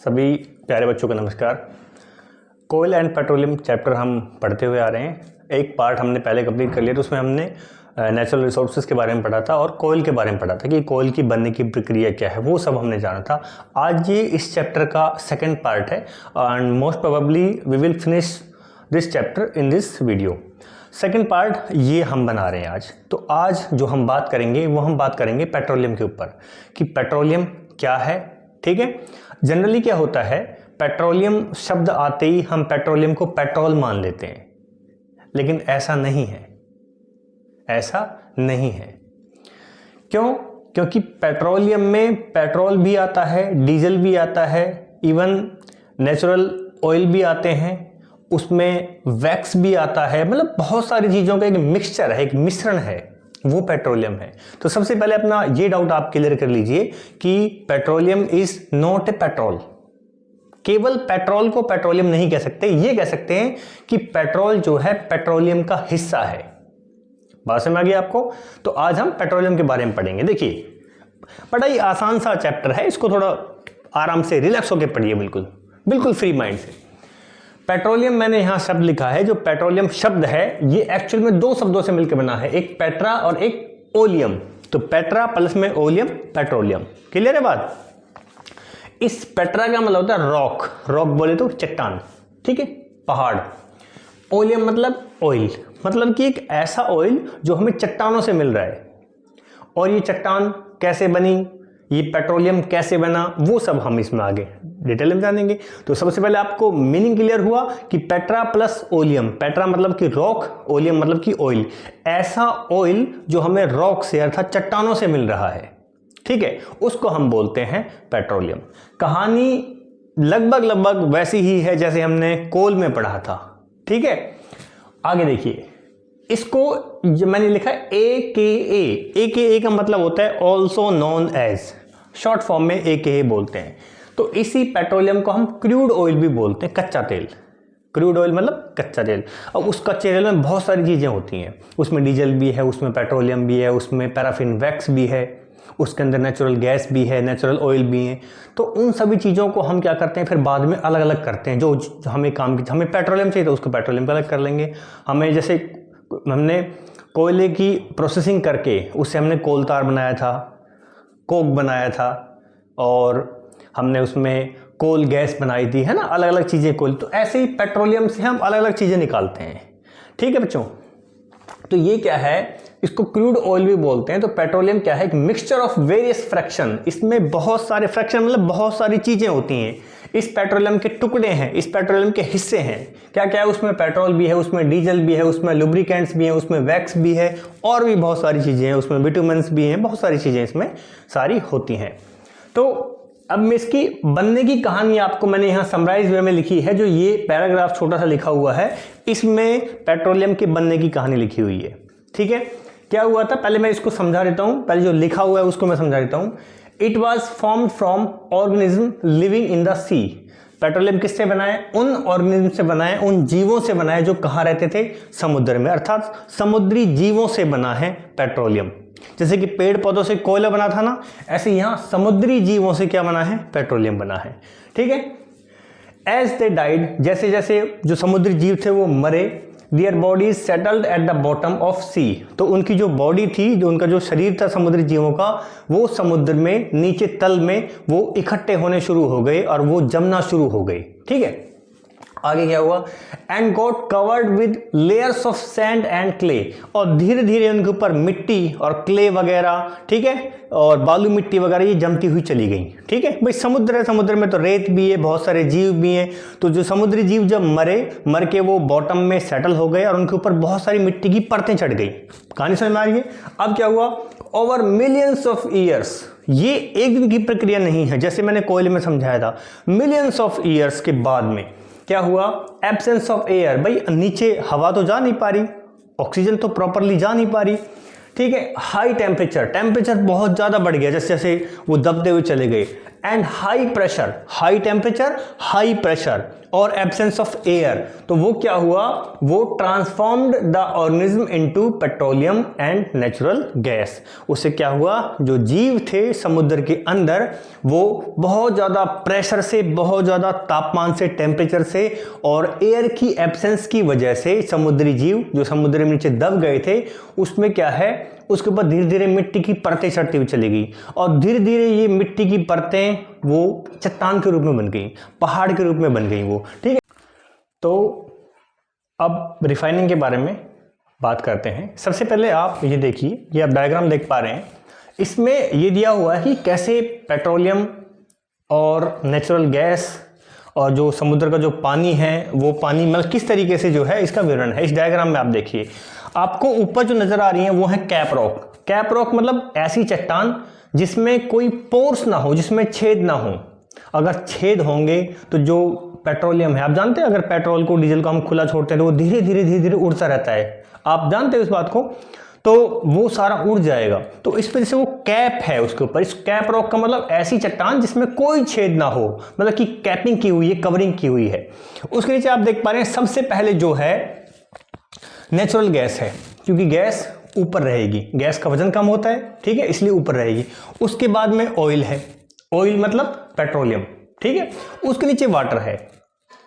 सभी प्यारे बच्चों को नमस्कार। कोयल एंड पेट्रोलियम चैप्टर हम पढ़ते हुए आ रहे हैं। एक पार्ट हमने पहले कंप्लीट कर लिया, तो उसमें हमने नेचुरल रिसोर्सेज के बारे में पढ़ा था और कोयल के बारे में पढ़ा था कि कोयल की बनने की प्रक्रिया क्या है, वो सब हमने जाना था। आज ये इस चैप्टर का सेकेंड पार्ट है and most probably we will finish this chapter in this video. Second part ये हम बना रहे हैं आज। तो आज जो हम बात करेंगे वो हम बात करेंगे पेट्रोलियम के ऊपर कि पेट्रोलियम क्या है। ठीक है, जनरली क्या होता है, पेट्रोलियम शब्द आते ही हम पेट्रोलियम को पेट्रोल मान लेते हैं, लेकिन ऐसा नहीं है। ऐसा नहीं है। क्यों? क्योंकि पेट्रोलियम में पेट्रोल भी आता है, डीजल भी आता है, इवन नेचुरल ऑयल भी आते हैं, उसमें वैक्स भी आता है, मतलब बहुत सारी चीज़ों का एक मिक्सचर है, एक मिश्रण है, वो पेट्रोलियम है। तो सबसे पहले अपना ये डाउट आप क्लियर कर लीजिए कि petroleum is not a petrol. केवल पेट्रोल को पेट्रोलियम नहीं कह सकते, ये कह सकते हैं कि पेट्रोल जो है पेट्रोलियम का हिस्सा है। बात समझ आ गई आपको? तो आज हम पेट्रोलियम के बारे में पढ़ेंगे। देखिए, बड़ा ही आसान सा चैप्टर है, इसको थोड़ा आराम से रिलैक्स होकर पढ़िए, बिल्कुल बिल्कुल फ्री माइंड से। पेट्रोलियम मैंने यहां शब्द लिखा है, जो पेट्रोलियम शब्द है ये एक्चुअल में दो शब्दों से मिलकर बना है, एक पेट्रा और एक ओलियम। तो पेट्रा प्लस में ओलियम, पेट्रोलियम। क्लियर है बात? इस पेट्रा का मतलब होता है रॉक, रॉक बोले तो चट्टान, ठीक है, पहाड़। ओलियम मतलब ऑयल, मतलब कि एक ऐसा ऑयल जो हमें चट्टानों से मिल रहा है। और ये चट्टान कैसे बनी, ये पेट्रोलियम कैसे बना, वो सब हम इसमें आगे डिटेल में जानेंगे। तो सबसे पहले आपको मीनिंग क्लियर हुआ कि पेट्रा प्लस ओलियम। पेट्रा मतलब कि रॉक, ओलियम मतलब कि ऑयल। ऐसा ऑयल जो हमें रॉक से अर्थात चट्टानों से मिल रहा है, ठीक है, उसको हम बोलते हैं पेट्रोलियम। कहानी लगभग वैसी ही है जैसे हमने कोल में पढ़ा था। ठीक है, आगे देखिए, इसको मैंने लिखा AKA। AKA का मतलब होता है also known as, short form में AKA बोलते हैं। तो इसी पेट्रोलियम को हम क्रूड ऑयल भी बोलते हैं, कच्चा तेल। क्रूड ऑयल मतलब कच्चा तेल। अब उस कच्चे तेल में बहुत सारी चीज़ें होती हैं, उसमें डीजल भी है, उसमें पेट्रोलियम भी है, उसमें पैराफिन वैक्स भी है, उसके अंदर नेचुरल गैस भी है, नेचुरल ऑयल भी है। तो उन सभी चीज़ों को हम क्या करते हैं, फिर बाद में अलग अलग करते हैं। जो हमें काम की, हमें पेट्रोलियम चाहिए तो उसको पेट्रोलियम अलग कर लेंगे। हमें जैसे हमने कोयले की प्रोसेसिंग करके उससे हमने कोल तार बनाया था, कोक बनाया था, और हमने उसमें कोल गैस बनाई थी, है ना, अलग अलग चीज़ें कोल। तो ऐसे ही पेट्रोलियम से हम अलग अलग चीज़ें निकालते हैं। ठीक है बच्चों, तो ये क्या है, इसको क्रूड ऑयल भी बोलते हैं। तो पेट्रोलियम क्या है, एक मिक्सचर ऑफ वेरियस फ्रैक्शन। इसमें बहुत सारे फ्रैक्शन मतलब बहुत सारी चीज़ें होती हैं। इस पेट्रोलियम के टुकड़े हैं, इस पेट्रोलियम के हिस्से हैं। क्या क्या है, उसमें पेट्रोल भी है, उसमें डीजल भी है, उसमें लुब्रिकेंट्स भी हैं, उसमें वैक्स भी है, और भी बहुत सारी चीज़ें हैं, उसमें विटामिन्स भी हैं, बहुत सारी चीज़ें इसमें सारी होती हैं। तो अब मैं इसकी बनने की कहानी आपको मैंने यहाँ समराइज वे में लिखी है। जो ये पैराग्राफ छोटा सा लिखा हुआ है, इसमें पेट्रोलियम के बनने की कहानी लिखी हुई है। ठीक है, क्या हुआ था, पहले मैं इसको समझा देता हूँ, पहले जो लिखा हुआ है उसको मैं समझा देता हूँ। It was formed from organism living in the sea. Petroleum किससे बना है? उन ऑर्गेनिज्म से बना है, उन जीवों से बना है जो कहाँ रहते थे, समुद्र में, अर्थात समुद्री जीवों से बना है पेट्रोलियम। जैसे कि पेड़ पौधों से कोयला बना था ना, ऐसे यहाँ समुद्री जीवों से क्या बना है, पेट्रोलियम बना है। ठीक है, एज दे डाइड, जैसे जैसे जो समुद्री जीव थे वो मरे, their bodies settled at the bottom of sea. तो उनकी जो बॉडी थी, जो उनका जो शरीर था समुद्री जीवों का, वो समुद्र में नीचे तल में वो इकट्ठे होने शुरू हो गए और वो जमना शुरू हो गए। ठीक है, आगे क्या हुआ, and got covered with layers of sand and clay. और धीरे धीरे उनके ऊपर मिट्टी और क्ले वगैरह, ठीक है, और बालू मिट्टी वगैरह ये जमती हुई चली गई। ठीक है भाई, समुद्र है, समुद्र में तो रेत भी है, बहुत सारे जीव भी हैं। तो जो समुद्री जीव जब मर के वो बॉटम में सेटल हो गए और उनके ऊपर बहुत सारी मिट्टी की परतें चढ़ गई। कहानी समझ में आ रही है? अब क्या हुआ, ओवर मिलियंस ऑफ ईयर्स, ये एक दिन की प्रक्रिया नहीं है, जैसे मैंने कोयले में समझाया था। मिलियंस ऑफ ईयर्स के बाद में क्या हुआ, एब्सेंस ऑफ एयर, भाई नीचे हवा तो जा नहीं पा रही, ऑक्सीजन तो प्रॉपरली जा नहीं पा रही। ठीक है, हाई टेम्परेचर, टेम्परेचर बहुत ज़्यादा बढ़ गया, जैसे जैसे वो दबते हुए चले गए। And high pressure, high temperature, high pressure और एब्सेंस ऑफ एयर, तो वो क्या हुआ, वो transformed the organism into petroleum and natural gas. उससे क्या हुआ, जो जीव थे समुद्र के अंदर वो बहुत ज़्यादा प्रेशर से, बहुत ज़्यादा तापमान से, टेम्परेचर से और एयर की एब्सेंस की वजह से समुद्री जीव जो समुद्र में नीचे दब गए थे उसमें क्या है, उसके ऊपर धीरे धीरे मिट्टी की परतें चढ़ती हुई चली गई और धीरे धीरे ये मिट्टी की परतें वो चट्टान के रूप में बन गई, पहाड़ के रूप में बन गई वो, ठीक है। तो अब रिफाइनिंग के बारे में बात करते हैं। सबसे पहले आप ये देखिए, ये आप डायग्राम देख पा रहे हैं, इसमें ये दिया हुआ है कि कैसे पेट्रोलियम और नेचुरल गैस और जो समुद्र का जो पानी है वो पानी मतलब किस तरीके से जो है इसका विवरण है। इस डायग्राम में आप देखिए, आपको ऊपर जो नजर आ रही है वो है कैप रॉक। कैप रॉक मतलब ऐसी चट्टान जिसमें कोई पोर्स ना हो, जिसमें छेद ना हो। अगर छेद होंगे तो जो पेट्रोलियम है, आप जानते हैं अगर पेट्रोल को डीजल को हम खुला छोड़ते हैं तो वो धीरे धीरे धीरे धीरे उड़ता रहता है, आप जानते हैं इस बात को, तो वो सारा उड़ जाएगा। तो इस वजह से वो कैप है उसके ऊपर। इस कैप रॉक का मतलब ऐसी चट्टान जिसमें कोई छेद ना हो, मतलब कि कैपिंग की हुई है, कवरिंग की हुई है। उसके नीचे आप देख पा रहे हैं सबसे पहले जो है नेचुरल गैस है, क्योंकि गैस ऊपर रहेगी, गैस का वजन कम होता है, ठीक है, इसलिए ऊपर रहेगी। उसके बाद में ऑयल है, ऑयल मतलब पेट्रोलियम, ठीक है। उसके नीचे वाटर है,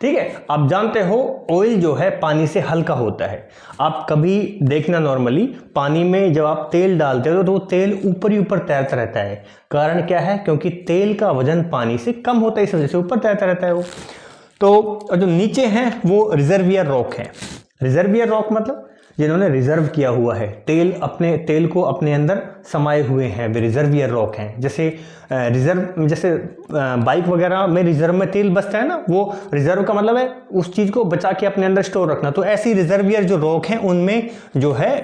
ठीक है। आप जानते हो ऑयल जो है पानी से हल्का होता है। आप कभी देखना नॉर्मली पानी में जब आप तेल डालते हो तो वो तेल ऊपर ही ऊपर तैरता रहता है। कारण क्या है, क्योंकि तेल का वजन पानी से कम होता है, इस वजह से ऊपर तैरता रहता है वो। तो जो नीचे हैं वो रिजर्वियर रॉक है। रिजर्वियर रॉक मतलब जिन्होंने रिजर्व किया हुआ है, तेल अपने तेल को अपने अंदर समाये हुए हैं, वे रिजर्वियर रॉक हैं। जैसे बाइक वगैरह में रिजर्व में तेल बचता है ना, वो रिजर्व का मतलब है उस चीज़ को बचा के अपने अंदर स्टोर रखना। तो ऐसी रिजर्वियर जो रॉक हैं उनमें जो है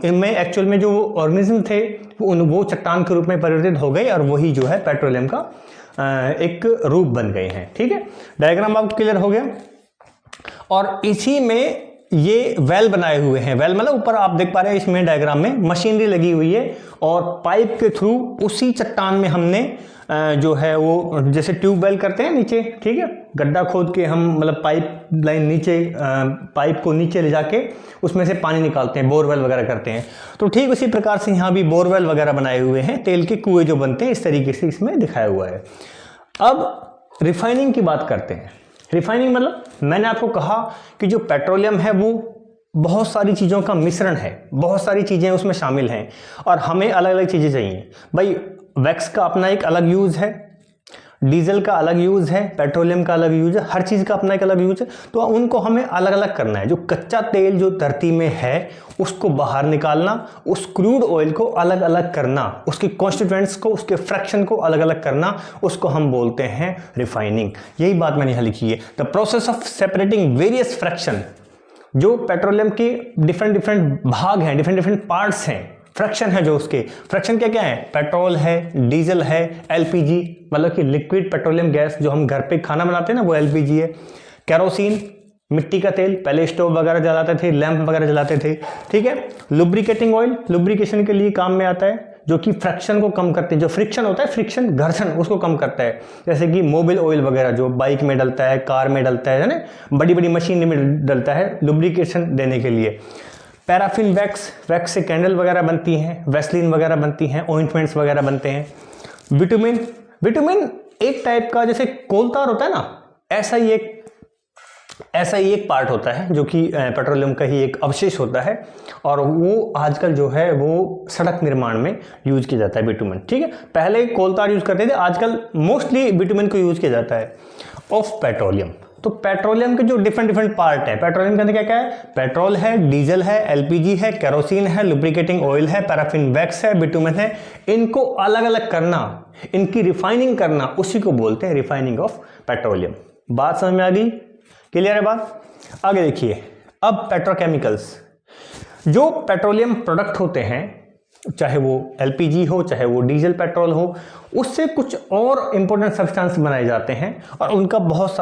इनमें एक्चुअल में जो ऑर्गेनिज्म थे वो चट्टान के रूप में परिवर्तित हो गए और वही जो है पेट्रोलियम का एक रूप बन गए हैं, ठीक है। डायग्राम आपको क्लियर हो गया। और इसी में ये वेल बनाए हुए हैं, वेल मतलब ऊपर आप देख पा रहे हैं इसमें डायग्राम में मशीनरी लगी हुई है और पाइप के थ्रू उसी चट्टान में हमने जो है वो जैसे ट्यूबवेल करते हैं नीचे, ठीक है, गड्ढा खोद के हम मतलब पाइप लाइन नीचे पाइप को नीचे ले जाके उसमें से पानी निकालते हैं, बोरवेल वगैरह करते हैं। तो ठीक उसी प्रकार से यहाँ भी बोरवेल वगैरह बनाए हुए हैं, तेल के कुएं जो बनते हैं इस तरीके से इसमें दिखाया हुआ है। अब रिफाइनिंग की बात करते हैं। रिफाइनिंग मतलब मैंने आपको कहा कि जो पेट्रोलियम है वो बहुत सारी चीज़ों का मिश्रण है, बहुत सारी चीज़ें उसमें शामिल हैं और हमें अलग अलग चीज़ें चाहिए। भाई वैक्स का अपना एक अलग यूज़ है, डीजल का अलग यूज़ है, पेट्रोलियम का अलग यूज़ है, हर चीज़ का अपना एक अलग यूज़ है। तो उनको हमें अलग अलग करना है। जो कच्चा तेल जो धरती में है उसको बाहर निकालना, उस क्रूड ऑयल को अलग अलग करना, उसके कॉन्स्टिट्यूएंट्स को, उसके फ्रैक्शन को अलग अलग करना, उसको हम बोलते हैं रिफाइनिंग। यही बात मैंने यहाँ लिखी है, the process of separating various fraction. जो पेट्रोलियम के डिफरेंट भाग हैं, डिफरेंट पार्ट्स हैं, फ्रैक्शन है जो उसके फ्रैक्शन क्या क्या है, पेट्रोल है, डीजल है, एलपीजी मतलब कि लिक्विड पेट्रोलियम गैस जो हम घर पे खाना बनाते हैं ना वो एलपीजी है, केरोसिन मिट्टी का तेल, पहले स्टोव वगैरह जलाते थे, लैंप वगैरह जलाते थे, ठीक है। लुब्रिकेटिंग ऑयल लुब्रिकेशन के लिए काम में आता है, जो कि फ्रैक्शन को कम करते हैं, जो फ्रिक्शन होता है, फ्रिक्शन घर्षण उसको कम करता है। जैसे कि मोबिल ऑयल वगैरह जो बाइक में डलता है, कार में डलता है ना, बड़ी बड़ी मशीन में डलता है लुब्रिकेशन देने के लिए। पैराफिन वैक्स, वैक्स से कैंडल वगैरह बनती हैं, वैसलीन वगैरह बनती हैं, ऑइंटमेंट्स वगैरह बनते हैं। विटामिन, विटामिन एक टाइप का जैसे कोलतार होता है ना, ऐसा ही एक पार्ट होता है जो कि पेट्रोलियम का ही एक अवशेष होता है और वो आजकल जो है वो सड़क निर्माण में यूज किया जाता है बिटुमेन, ठीक है। पहले कोलतार यूज करते थे, आजकल मोस्टली बिटुमेन को यूज किया जाता है। ऑफ पेट्रोलियम, तो पेट्रोलियम के जो डिफरेंट पार्ट है, पेट्रोलियम के अंदर क्या क्या है, पेट्रोल है, डीजल है, एलपीजी है, केरोसिन है, लुब्रिकेटिंग ऑयल है, पैराफिन वैक्स है, बिटुमेन है। इनको अलग अलग करना, इनकी रिफाइनिंग करना, उसी को बोलते हैं रिफाइनिंग ऑफ पेट्रोलियम। बात समझ में आ गई, क्लियर है बात। आगे देखिए, अब पेट्रोकेमिकल्स, जो पेट्रोलियम प्रोडक्ट होते हैं, चाहे वो एलपीजी हो, चाहे वो डीजल पेट्रोल हो, उससे कुछ और इंपॉर्टेंट सब्सटेंस बनाए जाते हैं और उनका बहुत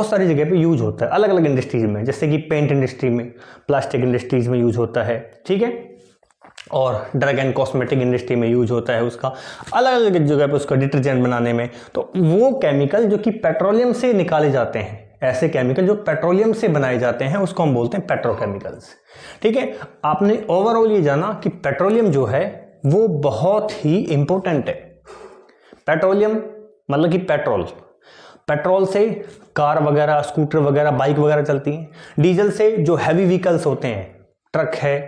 सारी जगह पे यूज होता है, अलग अलग इंडस्ट्रीज में, जैसे कि पेंट इंडस्ट्री में, प्लास्टिक इंडस्ट्रीज में यूज होता है, ठीक है। और ड्रग एंड कॉस्मेटिक इंडस्ट्री में यूज होता है उसका, अलग अलग जगह पे उसका डिटर्जेंट बनाने में। तो वो केमिकल जो कि पेट्रोलियम से निकाले जाते हैं, ऐसे केमिकल जो पेट्रोलियम से बनाए जाते हैं, उसको हम बोलते हैं पेट्रोकेमिकल्स। ठीक है, आपने ओवरऑल ये जाना कि पेट्रोलियम जो है वो बहुत ही इंपॉर्टेंट है। पेट्रोलियम मतलब कि पेट्रोल से कार वगैरह, स्कूटर वगैरह, बाइक वगैरह चलती हैं। डीजल से जो हैवी व्हीकल्स होते हैं, ट्रक है,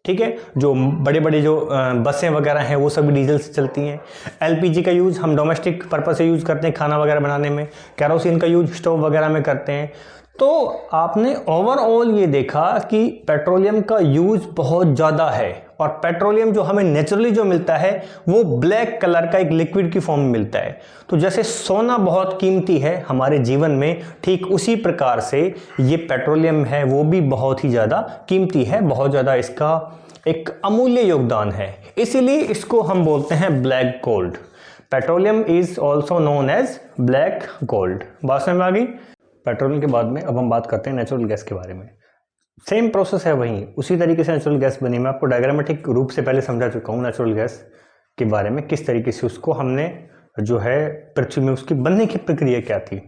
ठीक है, जो बड़े बड़े जो बसें वगैरह हैं वो सब डीजल से चलती हैं। एलपीजी का यूज़ हम डोमेस्टिक पर्पज से यूज़ करते हैं खाना वगैरह बनाने में। कैरोसिन का यूज़ स्टोव वगैरह में करते हैं। तो आपने ओवरऑल ये देखा कि पेट्रोलियम का यूज़ बहुत ज़्यादा है, और पेट्रोलियम जो हमें नेचुरली जो मिलता है वो ब्लैक कलर का एक लिक्विड की फॉर्म में मिलता है। तो जैसे सोना बहुत कीमती है हमारे जीवन में, ठीक उसी प्रकार से ये पेट्रोलियम है वो भी बहुत ही ज़्यादा कीमती है, बहुत ज़्यादा इसका एक अमूल्य योगदान है। इसीलिए इसको हम बोलते हैं black gold. Petroleum is also known as black gold. बात समझ में आ गई? पेट्रोलियम के बाद में अब हम बात करते हैं नेचुरल गैस के बारे में। सेम प्रोसेस है, वहीं उसी तरीके से नेचुरल गैस बनी। मैं आपको डायग्रामेटिक रूप से पहले समझा चुका हूँ नेचुरल गैस के बारे में, किस तरीके से उसको हमने जो है पृथ्वी में उसकी बनने की प्रक्रिया क्या थी,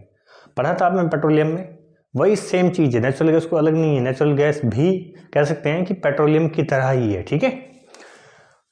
पढ़ा था आपने पेट्रोलियम में। वही सेम चीज़ है, नेचुरल गैस को अलग नहीं है। नेचुरल गैस भी कह सकते हैं कि पेट्रोलियम की तरह ही है। ठीक है,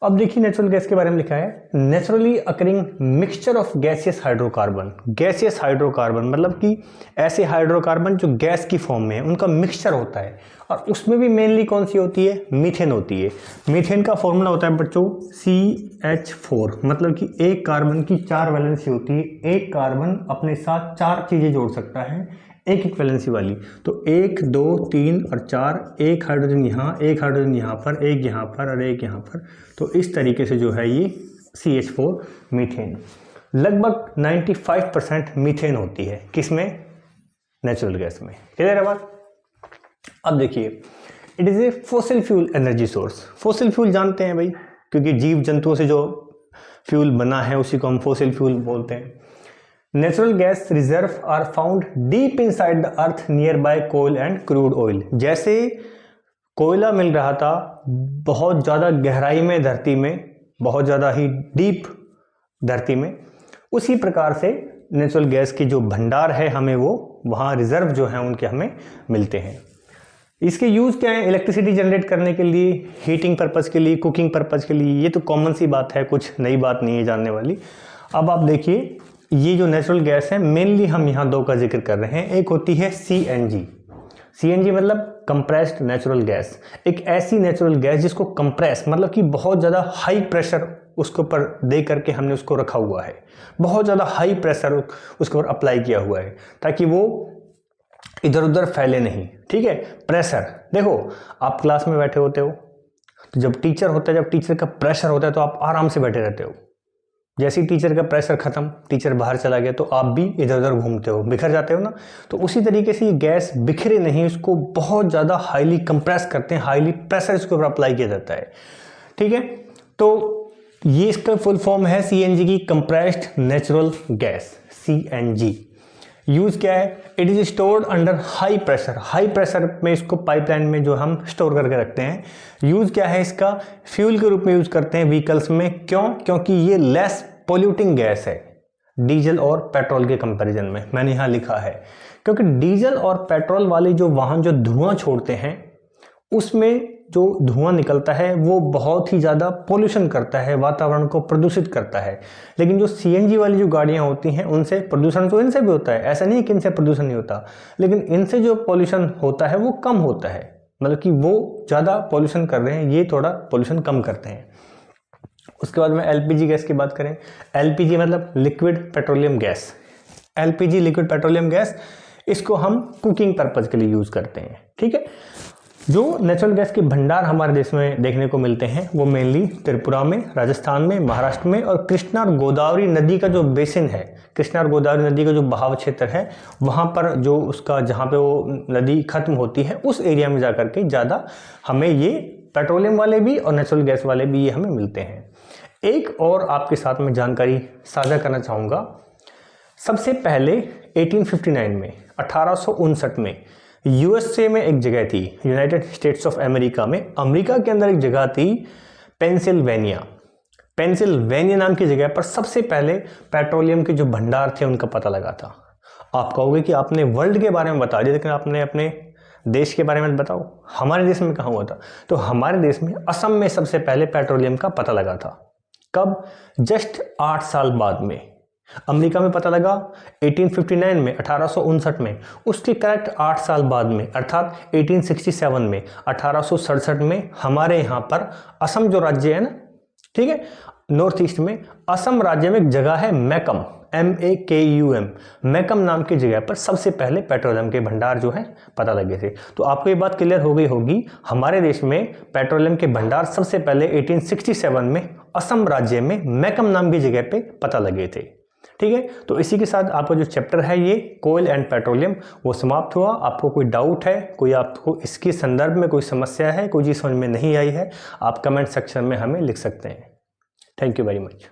अब देखिए नेचुरल गैस के बारे में लिखा है, naturally occurring mixture of gaseous hydrocarbon. Gaseous hydrocarbon मतलब कि ऐसे हाइड्रोकार्बन जो गैस की फॉर्म में है, उनका मिक्सचर होता है। और उसमें भी मेनली कौन सी होती है? मीथेन होती है। मीथेन का फॉर्मूला होता है बच्चों CH4, मतलब कि एक कार्बन की 4 वैलेंसी होती है। एक कार्बन अपने साथ 4 चीज़ें जोड़ सकता है, एक एक वैलेंसी वाली। तो 1 2 3 और 4, एक हाइड्रोजन यहाँ, एक हाइड्रोजन यहाँ पर, एक यहाँ पर और एक यहाँ पर। तो इस तरीके से जो है ये CH4 मीथेन। लगभग 95% मीथेन होती है किसमें? नेचुरल गैस में। क्लियर है बात? अब देखिए, it is a fossil fuel energy source. Fossil fuel जानते हैं भाई, क्योंकि जीव जंतुओं से जो फ्यूल बना है उसी को हम फॉसिल फ्यूल बोलते हैं। Natural gas reserve are found deep inside the earth near by coal and crude oil. जैसे कोयला मिल रहा था बहुत ज़्यादा गहराई में धरती में, बहुत ज़्यादा ही डीप धरती में, उसी प्रकार से नेचुरल गैस की जो भंडार है हमें वो वहाँ रिजर्व जो है उनके हमें मिलते हैं। इसके यूज़ क्या है? इलेक्ट्रिसिटी जनरेट करने के लिए, हीटिंग पर्पज़ के लिए, कुकिंग पर्पज़ के लिए। ये तो कॉमन सी बात है, कुछ नई बात नहीं है जानने वाली। अब आप देखिए, ये जो नेचुरल गैस है मेनली हम यहाँ 2 का जिक्र कर रहे हैं। एक होती है CNG। CNG मतलब कंप्रेस्ड नेचुरल गैस। एक ऐसी नेचुरल गैस जिसको कंप्रेस मतलब कि बहुत ज़्यादा हाई प्रेशर उसके ऊपर दे करके हमने उसको रखा हुआ है, बहुत ज़्यादा हाई प्रेशर उसके ऊपर अप्लाई किया हुआ है ताकि वो इधर उधर फैले नहीं। ठीक है, प्रेशर देखो, आप क्लास में बैठे होते हो तो जब टीचर होता है, जब टीचर का प्रेशर होता है तो आप आराम से बैठे रहते हो। जैसे ही टीचर का प्रेशर खत्म, टीचर बाहर चला गया तो आप भी इधर उधर घूमते हो, बिखर जाते हो ना। तो उसी तरीके से ये गैस बिखरे नहीं, उसको बहुत ज़्यादा हाईली कंप्रेस करते हैं, हाईली प्रेशर इसके ऊपर अप्लाई किया जाता है। ठीक है, तो ये इसका फुल फॉर्म है CNG की, compressed natural gas, CNG। Use क्या है? It is stored under high pressure. High pressure में इसको पाइपलाइन में जो हम स्टोर करके रखते हैं। यूज़ क्या है इसका? फ्यूल के रूप में यूज़ करते हैं व्हीकल्स में। क्यों? क्योंकि ये लेस पोल्यूटिंग गैस है डीजल और पेट्रोल के कंपैरिजन में। मैंने यहाँ लिखा है क्योंकि डीजल और पेट्रोल वाले जो वाहन जो धुआं छोड़ते हैं उसमें जो धुआं निकलता है वो बहुत ही ज़्यादा पोल्यूशन करता है, वातावरण को प्रदूषित करता है। लेकिन जो CNG वाली जो गाड़ियाँ होती हैं उनसे प्रदूषण तो इनसे भी होता है, ऐसा नहीं कि इनसे प्रदूषण नहीं होता, लेकिन इनसे जो पोल्यूशन होता है वो कम होता है। मतलब कि वो ज़्यादा पोल्यूशन कर रहे हैं, ये थोड़ा पोल्यूशन कम करते हैं। उसके बाद में LPG गैस की बात करें। LPG मतलब liquid petroleum gas. LPG liquid petroleum gas, इसको हम कुकिंग पर्पज़ के लिए यूज़ करते हैं। ठीक है, जो नेचुरल गैस के भंडार हमारे देश में देखने को मिलते हैं वो मेनली त्रिपुरा में, राजस्थान में, महाराष्ट्र में, और कृष्णा और गोदावरी नदी का जो बेसिन है, कृष्णा और गोदावरी नदी का जो बहाव क्षेत्र है वहाँ पर जो उसका जहाँ पे वो नदी खत्म होती है उस एरिया में जा कर के ज़्यादा हमें ये पेट्रोलियम वाले भी और नेचुरल गैस वाले भी ये हमें मिलते हैं। एक और आपके साथ में जानकारी साझा करना चाहूँगा। सबसे पहले 1859 में, 1859 में USA में एक जगह थी, यूनाइटेड स्टेट्स ऑफ अमेरिका में, अमेरिका के अंदर एक जगह थी पेंसिल्वेनिया। पेंसिल्वेनिया नाम की जगह पर सबसे पहले पेट्रोलियम के जो भंडार थे उनका पता लगा था। आप कहोगे कि आपने वर्ल्ड के बारे में बता दिया लेकिन आपने अपने देश के बारे में बताओ, हमारे देश में कहाँ हुआ था? तो हमारे देश में असम में सबसे पहले पेट्रोलियम का पता लगा था। कब? जस्ट 8 साल बाद में। अमेरिका में पता लगा 1859 में, 1859 में। उसके करेक्ट 8 साल बाद में अर्थात 1867 में, 1867 में हमारे यहाँ पर असम जो राज्य है ना, ठीक है, नॉर्थ ईस्ट में असम राज्य में एक जगह है मैकम, MAKUM, मैकम नाम की जगह पर सबसे पहले पेट्रोलियम के भंडार जो है पता लगे थे। तो आपको ये बात क्लियर हो गई होगी, हमारे देश में पेट्रोलियम के भंडार सबसे पहले 1867 में असम राज्य में मैकम नाम की जगह पे पता लगे थे। ठीक है, तो इसी के साथ आपका जो चैप्टर है ये कोयल एंड पेट्रोलियम वो समाप्त हुआ। आपको कोई डाउट है, कोई आपको इसके संदर्भ में कोई समस्या है, कोई चीज़ समझ में नहीं आई है, आप कमेंट सेक्शन में हमें लिख सकते हैं। Thank you very much.